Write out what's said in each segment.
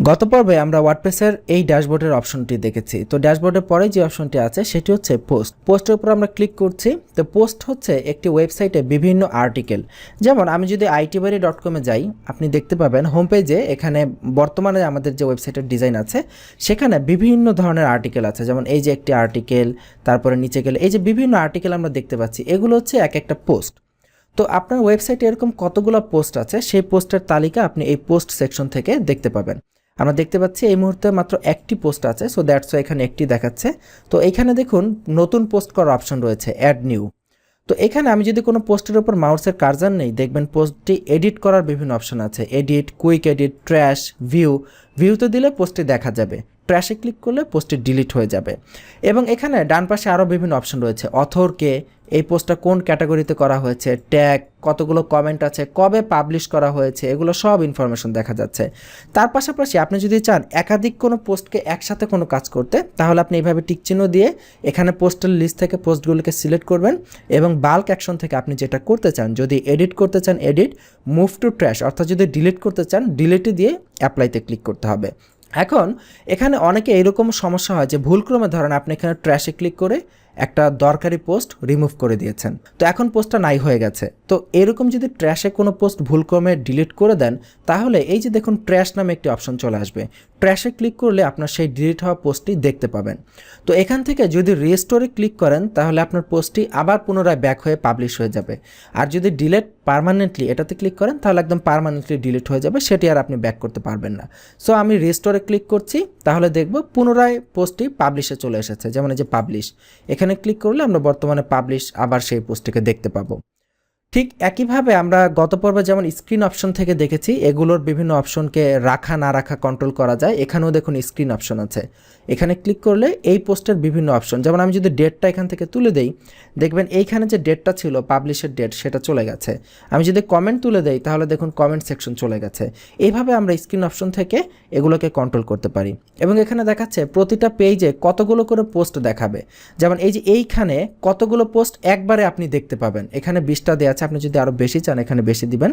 গত পর্বে আমরা ওয়ার্ডপ্রেসের এই ড্যাশবোর্ডের অপশনটি দেখেছি। তো ড্যাশবোর্ডের পরে যে অপশনটি আছে সেটি হচ্ছে পোস্ট। পোস্টের উপর আমরা ক্লিক করছি। তো পোস্ট হচ্ছে একটি ওয়েবসাইটে বিভিন্ন আর্টিকেল। যেমন আমি যদি itbari.com-এ যাই, আপনি দেখতে পাবেন হোম পেজে এখানে বর্তমানে আমাদের যে ওয়েবসাইটের ডিজাইন আছে সেখানে বিভিন্ন ধরনের আর্টিকেল আছে। যেমন এই যে একটি আর্টিকেল, তারপরে নিচে গেলে এই যে বিভিন্ন আর্টিকেল আমরা দেখতে পাচ্ছি, এগুলো হচ্ছে এক একটা পোস্ট। তো আপনার ওয়েবসাইটে এরকম কতগুলো পোস্ট আছে সেই পোস্টের তালিকা আপনি এই পোস্ট সেকশন থেকে দেখতে পাবেন। আমরা দেখতে পাচ্ছি এই মুহূর্তে মাত্র একটি পোস্ট আছে, সো দ্যাটস ওয়াই এখানে একটি দেখাচ্ছে। তো এখানে দেখুন নতুন পোস্ট করার অপশন রয়েছে, অ্যাড নিউ। তো এখানে আমি যদি কোনো পোস্টের উপর মাউসের কার্সার নেই, দেখবেন পোস্টটি এডিট করার বিভিন্ন অপশন আছে, এডিট, কুইক এডিট, ট্র্যাশ, ভিউতে দিলে পোস্টটি দেখা যাবে, ট্র্যাশে ক্লিক করলে পোস্টটি ডিলিট হয়ে যাবে। এবং এখানে ডান পাশে আরও বিভিন্ন অপশন রয়েছে, অথরকে, এই পোস্টটা কোন ক্যাটাগরিতে করা হয়েছে, ট্যাগ, কতগুলো কমেন্ট আছে, কবে পাবলিশ করা হয়েছে, এগুলো সব ইনফরমেশন দেখা যাচ্ছে। তার পাশাপাশি আপনি যদি চান একাধিক কোনো পোস্টকে একসাথে কোনো কাজ করতে, তাহলে আপনি এইভাবে টিকচিহ্ন দিয়ে এখানে পোস্টের লিস্ট থেকে পোস্টগুলোকে সিলেক্ট করবেন এবং বাল্ক অ্যাকশন থেকে আপনি যেটা করতে চান, যদি এডিট করতে চান এডিট, মুভ টু ট্র্যাশ অর্থাৎ যদি ডিলিট করতে চান ডিলিটে দিয়ে অ্যাপ্লাইতে ক্লিক করতে হবে। এখন এখানে অনেকে এরকম সমস্যা হয় যে ভুলক্রমে ধরেন আপনি এখানে ট্র্যাশে ক্লিক করে একটা দরকারি পোস্ট রিমুভ করে দিয়েছেন, তো এখন পোস্টটা নাই হয়ে গেছে। তো এরকম যদি ট্র্যাশে কোনো পোস্ট ভুলক্রমে ডিলিট করে দেন, তাহলে এই যে দেখুন ট্র্যাশ নামে একটি অপশন চলে আসবে, ট্র্যাশে ক্লিক করলে আপনার সেই ডিলিট হওয়া পোস্টটি দেখতে পাবেন। তো এখান থেকে যদি রিস্টোরে ক্লিক করেন তাহলে আপনার পোস্টটি আবার পুনরায় ব্যাক হয়ে পাবলিশ হয়ে যাবে। আর যদি ডিলিট পার্মানেন্টলি এটাতে ক্লিক করেন তাহলে একদম পার্মানেন্টলি ডিলিট হয়ে যাবে, সেটি আর আপনি ব্যাক করতে পারবেন না। সো আমি রিস্টোরে ক্লিক করছি, তাহলে দেখব পুনরায় পোস্টটি পাবলিশে চলে এসেছে। যেমন এই যে পাবলিশ, এখানে ক্লিক করলে আমরা বর্তমানে পাবলিশ আবার সেই পোস্টটিকে দেখতে পাবো। ঠিক একইভাবে আমরা গত পর্বে যেমন স্ক্রিন অপশন থেকে দেখেছি, এগুলোর বিভিন্ন অপশনকে রাখা না রাখা কন্ট্রোল করা যায়। এখানেও দেখুন স্ক্রিন অপশন আছে, এখানে ক্লিক করলে এই পোস্টের বিভিন্ন অপশন, যেমন আমি যদি ডেটটা এখান থেকে তুলে দেই, দেখবেন এইখানে যে ডেটটা ছিল পাবলিশের ডেট সেটা চলে গেছে। আমি যদি কমেন্ট তুলে দেই তাহলে দেখুন কমেন্ট সেকশন চলে গেছে। এইভাবে আমরা স্ক্রিন অপশন থেকে এগুলোকে কন্ট্রোল করতে পারি। এবং এখানে দেখাচ্ছে প্রতিটা পেজে কতগুলো করে পোস্ট দেখাবে। যেমন এই যে এইখানে কতগুলো পোস্ট একবারে আপনি দেখতে পাবেন, এখানে 20টা দেওয়া আছে, আপনি যদি আরও বেশি চান এখানে বেশি দিবেন।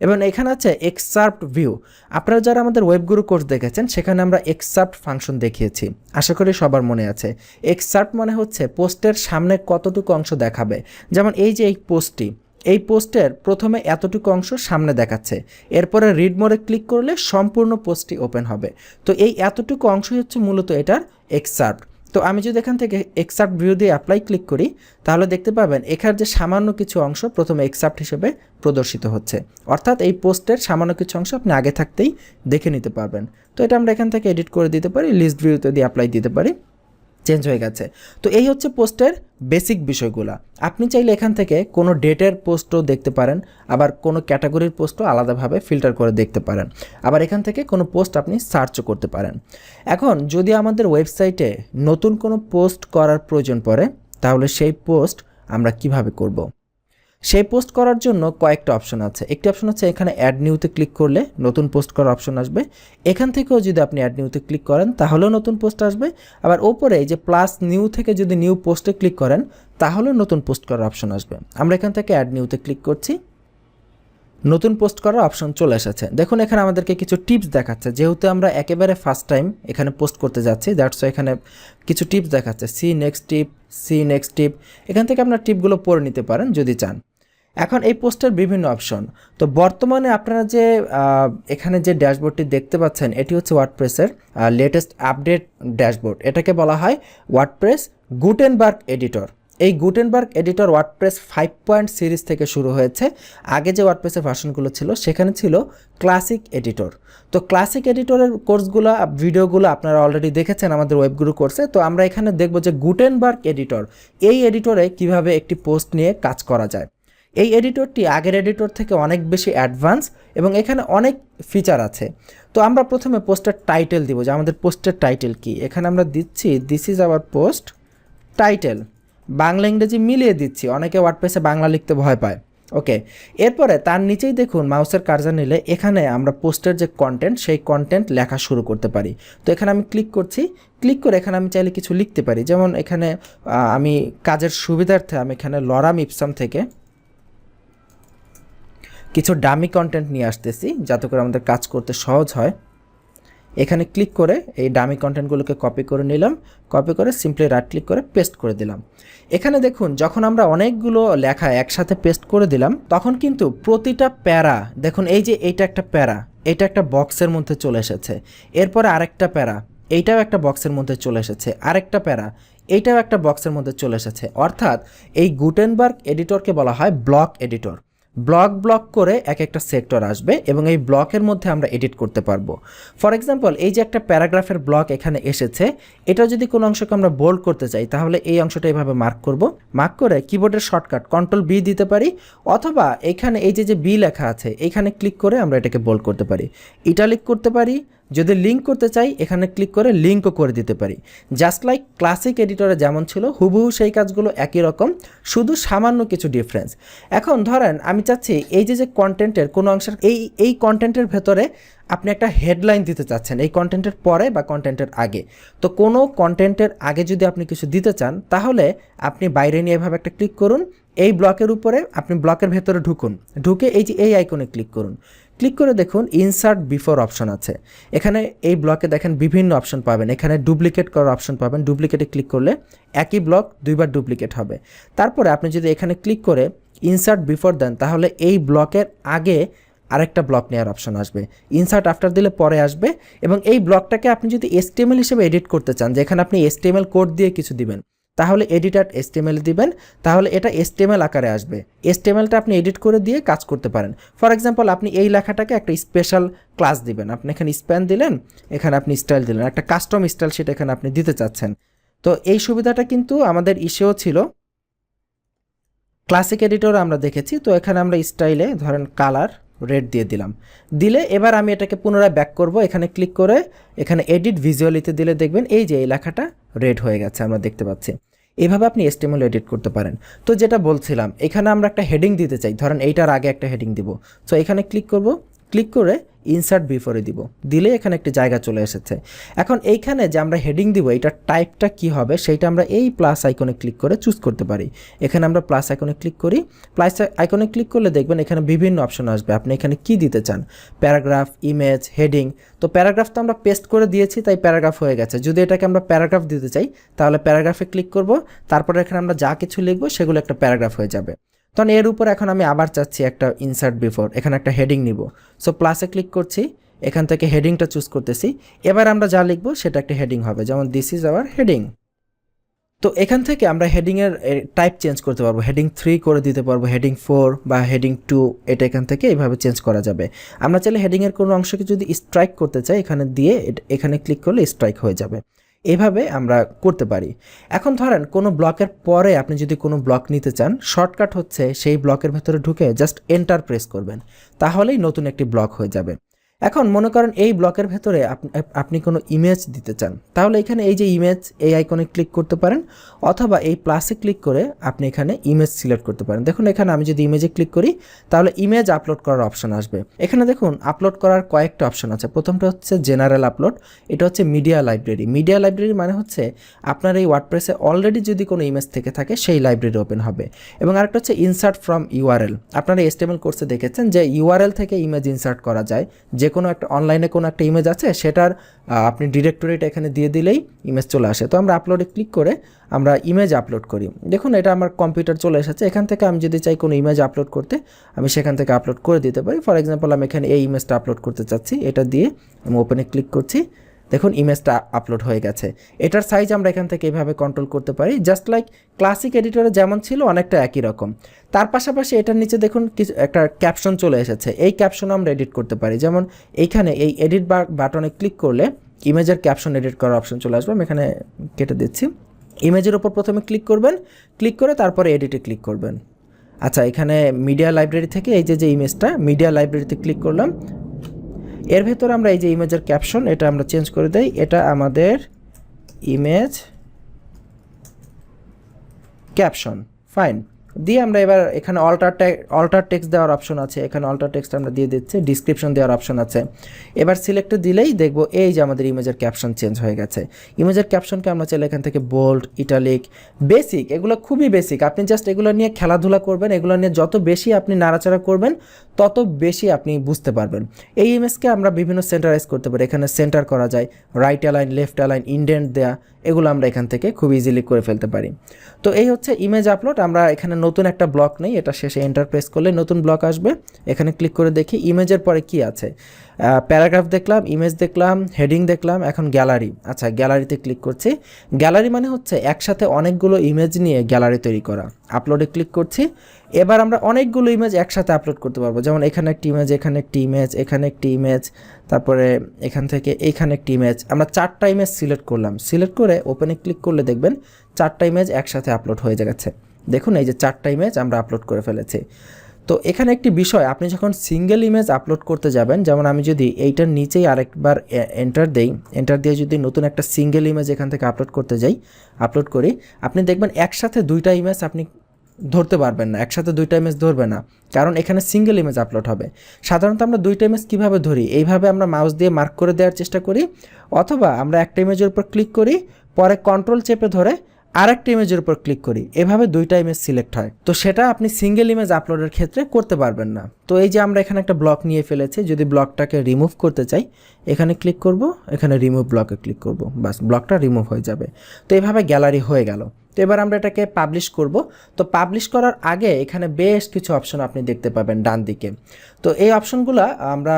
এবং এখানে আছে এক্সার্পট ভিউ। আপনারা যারা আমাদের ওয়েবগুরু কোর্স দেখেছেন সেখানে আমরা এক্সার্পট ফাংশন দেখিয়েছি, আশা করি সবার মনে আছে। এক্সার্পট মানে হচ্ছে পোস্টের সামনে কতটুকু অংশ দেখাবে। যেমন এই যে এই পোস্টটি, এই পোস্টের প্রথমে এতটুকু অংশ সামনে দেখাচ্ছে, এরপরে রিড মোডে ক্লিক করলে সম্পূর্ণ পোস্টটি ওপেন হবে। তো এই এতটুকু অংশই হচ্ছে মূলত এটার এক্সার্পট। তো আমি যদি এখান থেকে এক্সার্পট ভিউ দিয়ে অ্যাপ্লাই ক্লিক করি তাহলে দেখতে পাবেন এখানে যে সামান্য কিছু অংশ প্রথমে এক্সার্পট হিসেবে প্রদর্শিত হচ্ছে, অর্থাৎ এই পোস্টের সামান্য কিছু অংশ আপনি আগে থাকতেই দেখে নিতে পারবেন। তো এটা আমরা এখান থেকে এডিট করে দিতে পারি, লিস্ট ভিউতে দিয়ে অ্যাপ্লাই দিতে পারি, চেঞ্জ হয়ে গেছে। তো এই হচ্ছে পোস্টের বেসিক বিষয়গুলো। আপনি চাইলে এখান থেকে কোনো ডেটের পোস্টও দেখতে পারেন, আবার কোনো ক্যাটাগরির পোস্টও আলাদাভাবে ফিল্টার করে দেখতে পারেন, আবার এখান থেকে কোনো পোস্ট আপনি সার্চও করতে পারেন। এখন যদি আমাদের ওয়েবসাইটে নতুন কোনো পোস্ট করার প্রয়োজন পড়ে তাহলে সেই পোস্ট আমরা কিভাবে করব? সেই পোস্ট করার জন্য কয়েকটা অপশন আছে। একটি অপশন হচ্ছে এখানে অ্যাড নিউতে ক্লিক করলে নতুন পোস্ট করার অপশন আসবে। এখান থেকেও যদি আপনি অ্যাড নিউতে ক্লিক করেন তাহলেও নতুন পোস্ট আসবে। আবার ওপরে এই যে প্লাস নিউ থেকে যদি নিউ পোস্টে ক্লিক করেন তাহলেও নতুন পোস্ট করার অপশন আসবে। আমরা এখান থেকে অ্যাড নিউতে ক্লিক করছি, নতুন পোস্ট করার অপশন চলে এসেছে। দেখুন এখানে আমাদেরকে কিছু টিপস দেখাচ্ছে, যেহেতু আমরা একেবারে ফার্স্ট টাইম এখানে পোস্ট করতে যাচ্ছি, দ্যাটস এখানে কিছু টিপস দেখাচ্ছে, সি নেক্সট টিপ। এখান থেকে আপনার টিপগুলো পড়ে নিতে পারেন যদি চান। এখন এই পোস্টের বিভিন্ন অপশন। তো বর্তমানে আপনারা যে এখানে যে ড্যাশবোর্ডটি দেখতে পাচ্ছেন এটি হচ্ছে ওয়ার্ডপ্রেসের লেটেস্ট আপডেট ড্যাশবোর্ড। এটাকে বলা হয় ওয়ার্ডপ্রেস গুটেনবার্গ এডিটর। এই গুটেনবার্গ এডিটর ওয়ার্ডপ্রেস 5 সিরিজ থেকে শুরু হয়েছে। আগে যে ওয়ার্ডপ্রেসের ভার্সনগুলো ছিল সেখানে ছিল ক্লাসিক এডিটর। তো ক্লাসিক এডিটরের কোর্সগুলো ভিডিওগুলো আপনারা অলরেডি দেখেছেন আমাদের ওয়েবগুরু কোর্সে। তো আমরা এখানে দেখব যে গুটেনবার্গ এডিটর, এই এডিটরে কিভাবে একটি পোস্ট নিয়ে কাজ করা যায়। এই এডিটরটি আগের এডিটর থেকে অনেক বেশি অ্যাডভান্স এবং এখানে অনেক ফিচার আছে। তো আমরা প্রথমে পোস্টের টাইটেল দিব, যে আমাদের পোস্টের টাইটেল কি। এখানে আমরা দিচ্ছি this is our post title, Bangla ইংরেজি মিলিয়ে দিচ্ছি, অনেকে ওয়ার্ডপ্রেসে বাংলা লিখতে ভয় পায়। ওকে, এরপরে তার নিচেই দেখুন মাউসের কার্সার নিলে এখানে আমরা পোস্টের যে কন্টেন্ট সেই কন্টেন্ট লেখা শুরু করতে পারি। তো এখানে আমি ক্লিক করছি, ক্লিক করে এখানে আমি চাইলে কিছু লিখতে পারি। যেমন এখানে আমি কাজের সুবিধার্থে আমি এখানে লরাম ইপসাম থেকে কিছু ডামি কন্টেন্ট নিয়ে আসতেছি যাতে করে আমাদের কাজ করতে সহজ হয়। এখানে ক্লিক করে এই ডামি কন্টেন্টগুলোকে কপি করে নিলাম, কপি করে সিম্পলি রাইট ক্লিক করে পেস্ট করে দিলাম। এখানে দেখুন যখন আমরা অনেকগুলো লেখা একসাথে পেস্ট করে দিলাম তখন কিন্তু প্রতিটা প্যারা দেখুন এই যে এইটা একটা প্যারা, এটা একটা বক্সের মধ্যে চলে এসেছে, এরপরে আরেকটা প্যারা, এইটাও একটা বক্সের মধ্যে চলে এসেছে, আরেকটা প্যারা, এইটাও একটা বক্সের মধ্যে চলে এসেছে। অর্থাৎ এই গুটেনবার্গ এডিটরকে বলা হয় ব্লক এডিটর। ব্লক করে এক একটা সেক্টর আসবে এবং এই ব্লকের মধ্যে আমরা এডিট করতে পারবো। ফর এক্সাম্পল এই যে একটা প্যারাগ্রাফের ব্লক এখানে এসেছে, এটা যদি কোনো অংশকে আমরা বোল্ড করতে চাই তাহলে এই অংশটা এইভাবে মার্ক করব, মার্ক করে কিবোর্ডের শর্টকাট কন্ট্রোল বি দিতে পারি, অথবা এখানে এই যে বি লেখা আছে এইখানে ক্লিক করে আমরা এটাকে বোল্ড করতে পারি, ইটালিক করতে পারি। যদি লিঙ্ক করতে চাই এখানে ক্লিক করে লিঙ্কও করে দিতে পারি। জাস্ট লাইক ক্লাসিক এডিটরে যেমন ছিল হুবহু সেই কাজগুলো একই রকম, শুধু সামান্য কিছু ডিফারেন্স। এখন ধরেন আমি চাচ্ছি এই যে কন্টেন্টের কোনো অংশের এই কন্টেন্টের ভেতরে আপনি একটা হেডলাইন দিতে চাচ্ছেন এই কন্টেন্টের পরে বা কন্টেন্টের আগে। তো কোনো কন্টেন্টের আগে যদি আপনি কিছু দিতে চান তাহলে আপনি বাইরে নিয়ে এভাবে একটা ক্লিক করুন, এই ব্লকের উপরে আপনি ব্লকের ভেতরে ঢুকুন, ঢুকে এই যে এই আইকনে ক্লিক করুন, ক্লিক করে দেখুন ইনসার্ট বিফোর অপশন আছে। এখানে এই ব্লকে দেখেন বিভিন্ন অপশন পাবেন, এখানে ডুপ্লিকেট করার অপশন পাবেন, ডুপ্লিকেটে ক্লিক করলে একই ব্লক দুইবার ডুপ্লিকেট হবে। তারপরে আপনি যদি এখানে ক্লিক করে ইনসার্ট বিফোর দেন তাহলে এই ব্লকের আগে আরেকটা ব্লক নেওয়ার অপশন আসবে, ইনসার্ট আফটার দিলে পরে আসবে। এবং এই ব্লকটাকে আপনি যদি HTML হিসেবে এডিট করতে চান, যেখানে আপনি HTML কোড দিয়ে কিছু দিবেন, তাহলে এডিটার HTML দিবেন, তাহলে এটা HTML আকারে আসবে। HTMLটা আপনি এডিট করে দিয়ে কাজ করতে পারেন। ফর এক্সাম্পল আপনি এই লেখাটাকে একটা স্পেশাল ক্লাস দিবেন, আপনি এখানে স্প্যান দিলেন, এখানে আপনি স্টাইল দিলেন, একটা কাস্টম স্টাইল সেটা এখানে আপনি দিতে চাচ্ছেন। তো এই সুবিধাটা কিন্তু আমাদের ইসেও ছিল, ক্লাসিক এডিটর আমরা দেখেছি। তো এখানে আমরা স্টাইলে ধরেন কালার রেড দিয়ে দিলাম, দিলে এবার আমি এটাকে পুনরায় ব্যাক করব, এখানে ক্লিক করে এখানে এডিট ভিজুয়ালিতে দিলে দেখবেন এই যে এই লেখাটা রেড হয়ে গেছে আমরা দেখতে পাচ্ছি। এইভাবে আপনি HTML এডিট করতে পারেন। তো যেটা বলছিলাম এখানে আমরা একটা হেডিং দিতে চাই, ধরেন এইটার আগে একটা হেডিং দিব। সো এখানে ক্লিক করব, ক্লিক করে ইনসার্ট বিফোরে দিব, দিলে এখানে একটি জায়গা চলে এসেছে। এখন এইখানে যে আমরা হেডিং দিব এটার টাইপটা কি হবে সেইটা আমরা এই প্লাস আইকনে ক্লিক করে চুজ করতে পারি। এখানে আমরা প্লাস আইকনে ক্লিক করি, প্লাস আইকনে ক্লিক করলে দেখবেন এখানে বিভিন্ন অপশন আসবে, আপনি এখানে কি দিতে চান, প্যারাগ্রাফ, ইমেজ, হেডিং। তো প্যারাগ্রাফ তো আমরা পেস্ট করে দিয়েছি তাই প্যারাগ্রাফ হয়ে গেছে। যদি এটাকে আমরা প্যারাগ্রাফ দিতে চাই তাহলে প্যারাগ্রাফে ক্লিক করব, তারপরে এখানে আমরা যা কিছু লিখবো সেগুলো একটা প্যারাগ্রাফ হয়ে যাবে। তখন এর উপর এখন আমি আবার চাচ্ছি একটা ইনসার্ট বিফোর, এখানে একটা হেডিং নিব। সো প্লাসে ক্লিক করছি, এখান থেকে হেডিংটা চুজ করতেছি। এবার আমরা যা লিখবো সেটা একটা হেডিং হবে, যেমন দিস ইজ আওয়ার হেডিং। তো এখান থেকে আমরা হেডিংয়ের টাইপ চেঞ্জ করতে পারবো, হেডিং 3 করে দিতে পারবো, হেডিং 4 বা হেডিং 2, এটা এখান থেকে এইভাবে চেঞ্জ করা যাবে। আমরা চাইলে হেডিংয়ের কোনো অংশকে যদি স্ট্রাইক করতে চাই এখানে দিয়ে এখানে ক্লিক করলে স্ট্রাইক হয়ে যাবে। এভাবে আমরা করতে পারি। এখন ধরেন কোনো ব্লকের পরে আপনি যদি কোনো ব্লক নিতে চান, শর্টকাট হচ্ছে সেই ব্লকের ভেতরে ঢুকে জাস্ট এন্টার প্রেস করবেন, তাহলেই নতুন একটি ব্লক হয়ে যাবে। এখন মনে করেন এই ব্লকের ভেতরে আপনি কোনো ইমেজ দিতে চান, তাহলে এখানে এই যে ইমেজ এই আইকনে ক্লিক করতে পারেন, অথবা এই প্লাসে ক্লিক করে আপনি এখানে ইমেজ সিলেক্ট করতে পারেন। দেখুন এখানে আমি যদি ইমেজে ক্লিক করি তাহলে ইমেজ আপলোড করার অপশন আসবে। এখানে দেখুন আপলোড করার কয়েকটা অপশন আছে। প্রথমটা হচ্ছে জেনারেল আপলোড, এটা হচ্ছে মিডিয়া লাইব্রেরি। মিডিয়া লাইব্রেরি মানে হচ্ছে আপনার এই ওয়ার্ডপ্রেসে অলরেডি যদি কোনো ইমেজ থেকে থাকে সেই লাইব্রেরি ওপেন হবে। এবং আরেকটা হচ্ছে ইনসার্ট ফ্রম ইউআরএল। আপনারা HTML কোর্সে দেখেছেন যে ইউআরএল থেকে ইমেজ ইনসার্ট করা যায়, যে কোনো একটা অনলাইনে কোনো একটা ইমেজ আছে সেটার আপনি ডিরেক্টরিটা এখানে দিয়ে দিলেই ইমেজ চলে আসে। তো আমরা আপলোডে ক্লিক করে আমরা ইমেজ আপলোড করি। দেখুন এটা আমার কম্পিউটার চলে এসেছে, এখান থেকে আমি যদি চাই কোনো ইমেজ আপলোড করতে আমি সেখান থেকে আপলোড করে দিতে পারি। ফর এক্সাম্পল আমি এখানে এই ইমেজটা আপলোড করতে চাচ্ছি, এটা দিয়ে আমি ওপেনে ক্লিক করছি, দেখুন ইমেজটা আপলোড হয়ে গেছে। এটার সাইজ আমরা এখান থেকে এইভাবে কন্ট্রোল করতে পারি, জাস্ট লাইক ক্লাসিক এডিটরে যেমন ছিল অনেকটা একই রকম। তার পাশাপাশি এটার নিচে দেখুন কিছু একটা ক্যাপশন চলে এসেছে, এই ক্যাপশন আমরা এডিট করতে পারি। যেমন এইখানে এই এডিট বাটনে ক্লিক করলে ইমেজের ক্যাপশন এডিট করার অপশন চলে আসবে। আমি এখানে কেটে দিচ্ছি। ইমেজের উপর প্রথমে ক্লিক করবেন, ক্লিক করে তারপরে এডিটে ক্লিক করবেন। আচ্ছা, এখানে মিডিয়া লাইব্রেরি থেকে এই যে ইমেজটা মিডিয়া লাইব্রেরিতে ক্লিক করলাম, এর ভেতরে আমরা এই যে ইমেজের ক্যাপশন এটা আমরা চেঞ্জ করে দেই, এটা আমাদের ইমেজ ক্যাপশন, ফাইন। দিয়ে আমরা এবার এখানে অল্টার টেক্সট দেওয়ার অপশন আছে, এখানে অল্টার টেক্সট আমরা দিয়ে দিচ্ছি, ডিসক্রিপশন দেওয়ার অপশন আছে। এবার সিলেক্টে দিলেই দেখব এই যে আমাদের ইমেজের ক্যাপশন চেঞ্জ হয়ে গেছে। ইমেজের ক্যাপশনকে আমরা চাইলে এখান থেকে বোল্ড, ইটালিক, বেসিক, এগুলো খুবই বেসিক। আপনি জাস্ট এগুলো নিয়ে খেলাধুলা করবেন, এগুলো নিয়ে যত বেশি আপনি নাড়াচাড়া করবেন তত বেশি আপনি বুঝতে পারবেন। এই ইমেজকে আমরা বিভিন্ন সেন্টারাইজ করতে পারি, এখানে সেন্টার করা যায়, right align, left align, indent দেয়া, এগুলো আমরা এখান থেকে খুব ইজিলি করে ফেলতে পারি। তো এই হচ্ছে ইমেজ আপলোড। আমরা এখানে নতুন একটা ব্লক নেই, এটা শেষে এন্টার প্রেস করলে নতুন ব্লক আসবে। এখানে ক্লিক করে দেখি ইমেজের পরে কি আছে। প্যারাগ্রাফ দেখলাম, ইমেজ দেখলাম, হেডিং দেখলাম, এখন গ্যালারি। আচ্ছা, গ্যালারিতে ক্লিক করছি। গ্যালারি মানে হচ্ছে একসাথে অনেকগুলো ইমেজ নিয়ে গ্যালারি তৈরি করা। আপলোডে ক্লিক করছি। এবার আমরা অনেকগুলো ইমেজ একসাথে আপলোড করতে পারবো, যেমন এখানে একটি ইমেজ, এখানে একটি ইমেজ, এখানে একটি ইমেজ, তারপরে এখান থেকে এইখানে একটি ইমেজ। আমরা 4টা ইমেজ সিলেক্ট করলাম, সিলেক্ট করে ওপেনে ক্লিক করলে দেখবেন 4টা ইমেজ একসাথে আপলোড হয়ে যাচ্ছে। দেখুন এই যে 4টা ইমেজ আমরা আপলোড করে ফেলেছি। তো এখানে একটি বিষয়, আপনি যখন সিঙ্গেল ইমেজ আপলোড করতে যাবেন, যেমন আমি যদি এইটার নিচেই আরেকবার এন্টার দেই, এন্টার দিয়ে যদি নতুন একটা সিঙ্গেল ইমেজ এখান থেকে আপলোড করতে যাই, আপলোড করি, আপনি দেখবেন একসাথে 2টা ইমেজ আপনি ধরতে পারবেন না, একসাথে 2টা ইমেজ ধরবে না, কারণ এখানে সিঙ্গেল ইমেজ আপলোড হবে। সাধারণত আমরা 2টা ইমেজ কীভাবে ধরি, এইভাবে আমরা মাউস দিয়ে মার্ক করে দেওয়ার চেষ্টা করি, অথবা আমরা একটা ইমেজের উপর ক্লিক করি, পরে কন্ট্রোল চেপে ধরে আরেকটা ইমেজের উপর ক্লিক করি, এভাবে 2টা ইমেজ সিলেক্ট হয়। তো সেটা আপনি সিঙ্গেল ইমেজ আপলোডের ক্ষেত্রে করতে পারবেন না। তো এই যে আমরা এখানে একটা ব্লক নিয়ে ফেলেছি, যদি ব্লকটাকে রিমুভ করতে চাই এখানে ক্লিক করব, এখানে রিমুভ ব্লকে ক্লিক করব, বাস ব্লকটা রিমুভ হয়ে যাবে। তো এইভাবে গ্যালারি হয়ে গেল। তো এবার আমরা এটাকে পাবলিশ করব। তো পাবলিশ করার আগে এখানে বেশ কিছু অপশন আপনি দেখতে পাবেন ডান দিকে। তো এই অপশনগুলো আমরা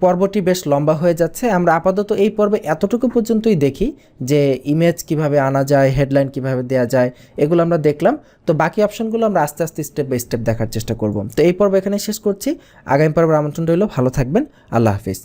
পর্বটি বেশ লম্বা হয়ে যাচ্ছে, আমরা আপাতত এই পর্বে এতটুকু পর্যন্তই দেখি যে ইমেজ কিভাবে আনা যায়, হেডলাইন কিভাবে দেওয়া যায়, এগুলো আমরা দেখলাম। তো বাকি অপশনগুলো আমরা আস্তে আস্তে স্টেপ বাই স্টেপ দেখার চেষ্টা করব। তো এই পর্ব এখানে শেষ করছি, আগামী পর্বের আমন্ত্রণ রইল। ভালো থাকবেন, আল্লাহ হাফিজ।